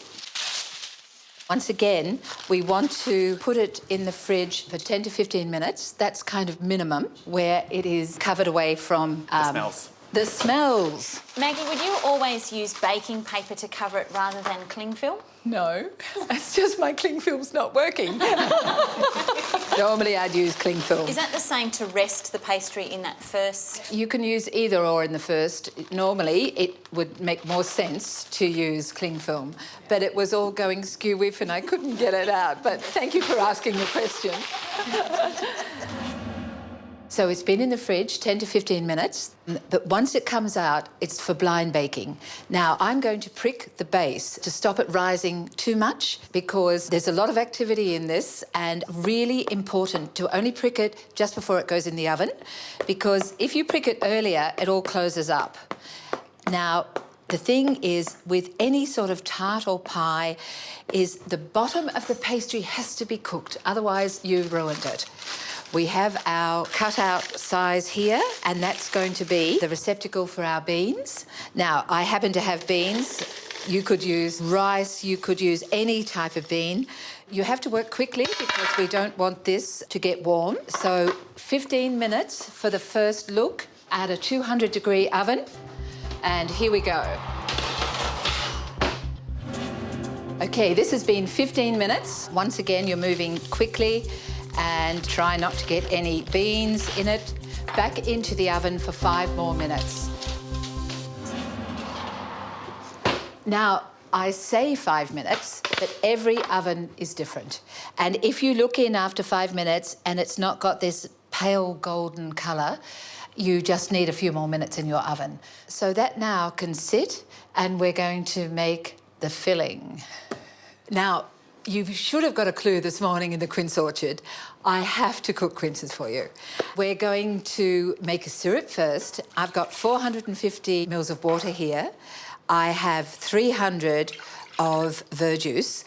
Once again, we want to put it in the fridge for 10 to 15 minutes. That's kind of minimum, where it is covered away from... The smells. The smells. Maggie, would you always use baking paper to cover it rather than cling film? No, it's just my cling film's not working. Normally I'd use cling film. Is that the same to rest the pastry in that first? You can use either or in the first. Normally it would make more sense to use cling film, but it was all going skew-whiff and I couldn't get it out. But thank you for asking the question. So it's been in the fridge 10 to 15 minutes, but once it comes out, it's for blind baking. Now, I'm going to prick the base to stop it rising too much because there's a lot of activity in this and really important to only prick it just before it goes in the oven because if you prick it earlier, it all closes up. Now, the thing is, with any sort of tart or pie, is the bottom of the pastry has to be cooked, otherwise you've ruined it. We have our cut-out size here, and that's going to be the receptacle for our beans. Now, I happen to have beans. You could use rice, you could use any type of bean. You have to work quickly because we don't want this to get warm. So 15 minutes for the first look at a 200-degree oven. And here we go. Okay, this has been 15 minutes. Once again, you're moving quickly and try not to get any beans in it. Back into the oven for 5 more minutes. Now, I say 5 minutes, but every oven is different. And if you look in after 5 minutes and it's not got this pale golden colour, you just need a few more minutes in your oven. So that now can sit and we're going to make the filling. Now, you should have got a clue this morning in the quince orchard. I have to cook quinces for you. We're going to make a syrup first. I've got 450 mils of water here. I have 300 of verjuice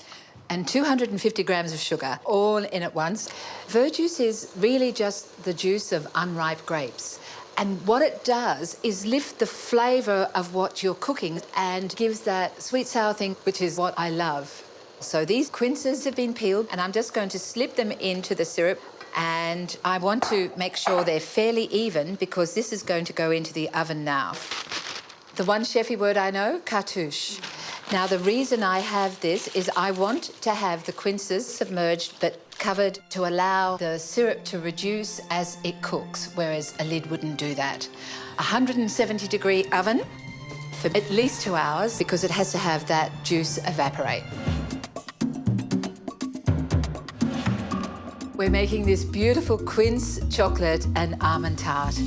and 250 grams of sugar, all in at once. Verjuice is really just the juice of unripe grapes. And what it does is lift the flavour of what you're cooking and gives that sweet sour thing, which is what I love. So these quinces have been peeled and I'm just going to slip them into the syrup and I want to make sure they're fairly even because this is going to go into the oven now. The one chefy word I know, cartouche. Now the reason I have this is I want to have the quinces submerged but covered to allow the syrup to reduce as it cooks, whereas a lid wouldn't do that. 170-degree oven for at least 2 hours because it has to have that juice evaporate. We're making this beautiful quince chocolate and almond tart.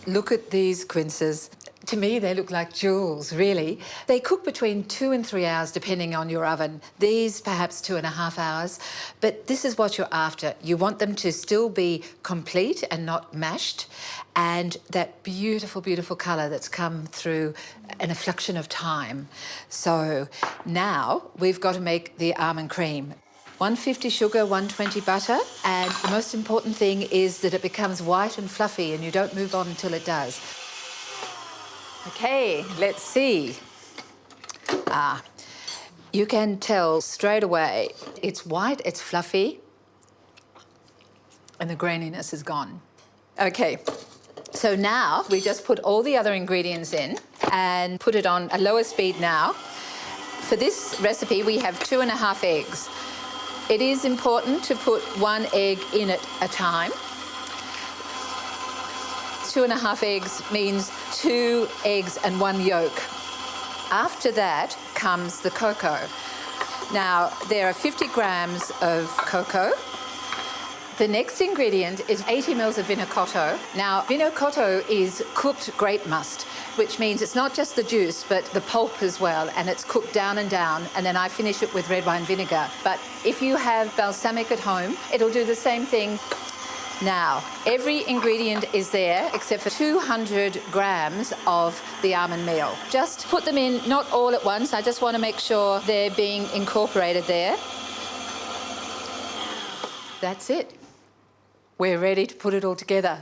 Look at these quinces. To me, they look like jewels, really. They cook between 2 and 3 hours, depending on your oven. These, perhaps 2.5 hours. But this is what you're after. You want them to still be complete and not mashed. And that beautiful, beautiful colour that's come through an effluxion of time. So now we've got to make the almond cream. 150 sugar, 120 butter, and the most important thing is that it becomes white and fluffy and you don't move on until it does. Okay, let's see. You can tell straight away it's white, it's fluffy, and the graininess is gone. Okay, so now we just put all the other ingredients in and put it on a lower speed now. For this recipe, we have 2.5 eggs. It is important to put 1 egg in at a time. 2.5 eggs means 2 eggs and 1 yolk. After that comes the cocoa. Now, there are 50 grams of cocoa. The next ingredient is 80 mils of vino cotto. Now, vino cotto is cooked grape must, which means it's not just the juice, but the pulp as well, and it's cooked down, and then I finish it with red wine vinegar. But if you have balsamic at home, it'll do the same thing. Now, every ingredient is there except for 200 grams of the almond meal. Just put them in, not all at once. I just want to make sure they're being incorporated there. That's it. We're ready to put it all together.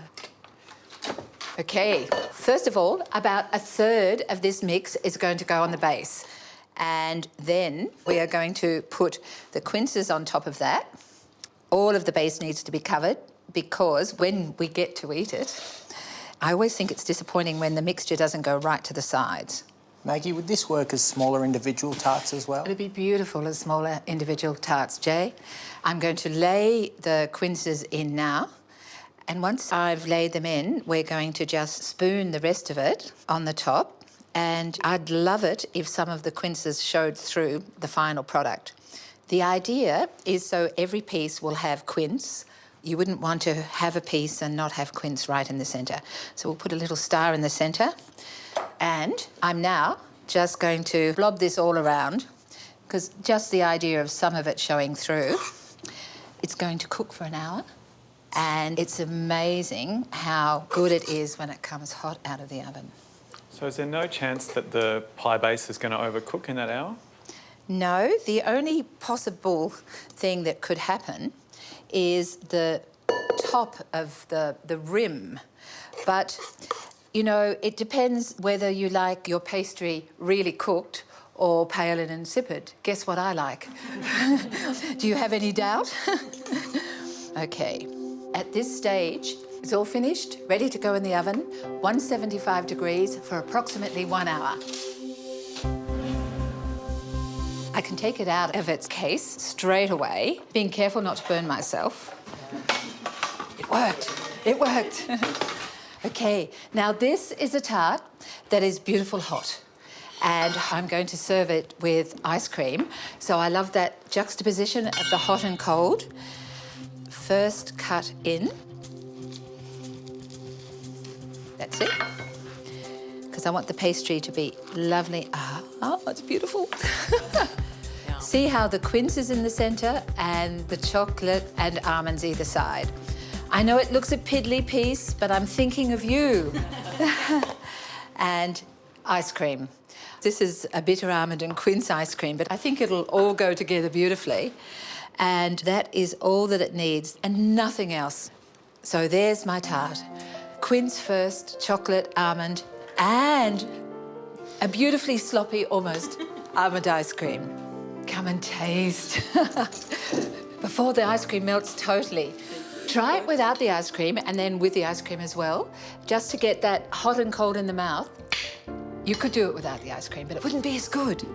Okay, first of all, about 1/3 of this mix is going to go on the base. And then we are going to put the quinces on top of that. All of the base needs to be covered, because when we get to eat it, I always think it's disappointing when the mixture doesn't go right to the sides. Maggie, would this work as smaller individual tarts as well? It'd be beautiful as smaller individual tarts, Jay. I'm going to lay the quinces in now. And once I've laid them in, we're going to just spoon the rest of it on the top. And I'd love it if some of the quinces showed through the final product. The idea is so every piece will have quince. You wouldn't want to have a piece and not have quince right in the centre. So we'll put a little star in the centre. And I'm now just going to blob this all around, because just the idea of some of it showing through. It's going to cook for an hour. And it's amazing how good it is when it comes hot out of the oven. So is there no chance that the pie base is going to overcook in that hour? No, the only possible thing that could happen is the top of the rim. But, you know, it depends whether you like your pastry really cooked or pale and insipid. Guess what I like? Do you have any doubt? Okay. At this stage, it's all finished, ready to go in the oven, 175 degrees for approximately 1 hour. I can take it out of its case straight away, being careful not to burn myself. It worked. It worked. Okay, now this is a tart that is beautiful hot. And I'm going to serve it with ice cream. So I love that juxtaposition of the hot and cold. First cut in. That's it. Because I want the pastry to be lovely. Oh, it's beautiful. See how the quince is in the centre and the chocolate and almonds either side. I know it looks a piddly piece, but I'm thinking of you. And ice cream. This is a bitter almond and quince ice cream, but I think it'll all go together beautifully. And that is all that it needs and nothing else. So there's my tart. Quince first, chocolate, almond, and a beautifully sloppy, almost, almond ice cream. Come and taste. Before the ice cream melts totally. Try it without the ice cream and then with the ice cream as well, just to get that hot and cold in the mouth. You could do it without the ice cream, but it wouldn't be as good.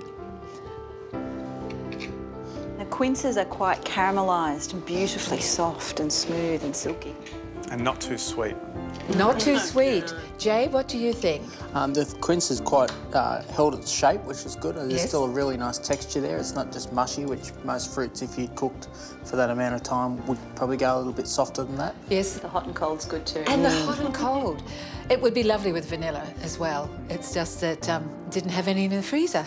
The quinces are quite caramelised and beautifully soft and smooth and silky. And not too sweet. Not too sweet. Jay, what do you think? The quince is quite held its shape, which is good. There's Yes. still a really nice texture there. It's not just mushy, which most fruits, if you cooked for that amount of time, would probably go a little bit softer than that. Yes. The hot and cold's good too. And the hot and cold. It would be lovely with vanilla as well. It's just that didn't have any in the freezer.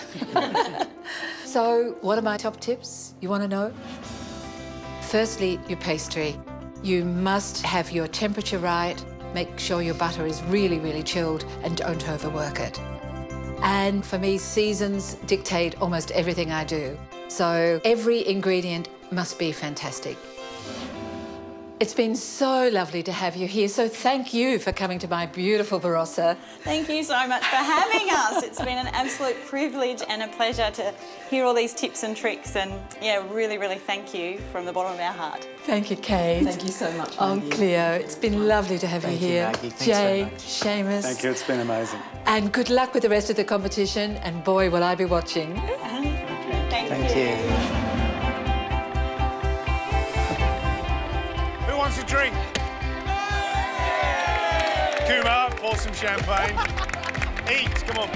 So, what are my top tips you want to know? Firstly, your pastry. You must have your temperature right. Make sure your butter is really, really chilled and don't overwork it. And for me, seasons dictate almost everything I do. So every ingredient must be fantastic. It's been so lovely to have you here, so thank you for coming to my beautiful Barossa. Thank you so much for having us. It's been an absolute privilege and a pleasure to hear all these tips and tricks, and yeah, really, really thank you from the bottom of our heart. Thank you, Kate. Thank you so much, Oh, Maggie. Cleo, it's been lovely to have you here. Maggie. Thanks Jay, so Seamus. Thank you, it's been amazing. And good luck with the rest of the competition, and boy, will I be watching. Thank you. Who wants a drink? Kumar, pour some champagne. Eat, come on.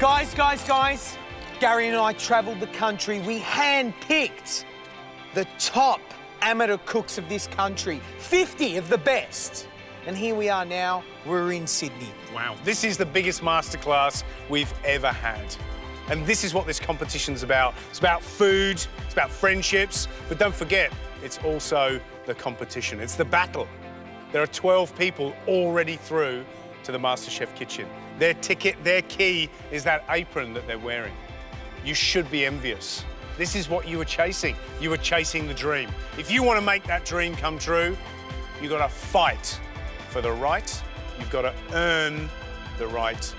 Guys, Gary and I travelled the country. We hand-picked the top amateur cooks of this country, 50 of the best. And here we are now, we're in Sydney. Wow, this is the biggest masterclass we've ever had. And this is what this competition's about. It's about food, it's about friendships, but don't forget, it's also the competition. It's the battle. There are 12 people already through to the MasterChef kitchen. Their ticket, their key is that apron that they're wearing. You should be envious. This is what you were chasing. You were chasing the dream. If you want to make that dream come true, you've got to fight for the right. You've got to earn the right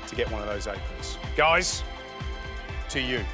to get one of those aprons. Guys, to you.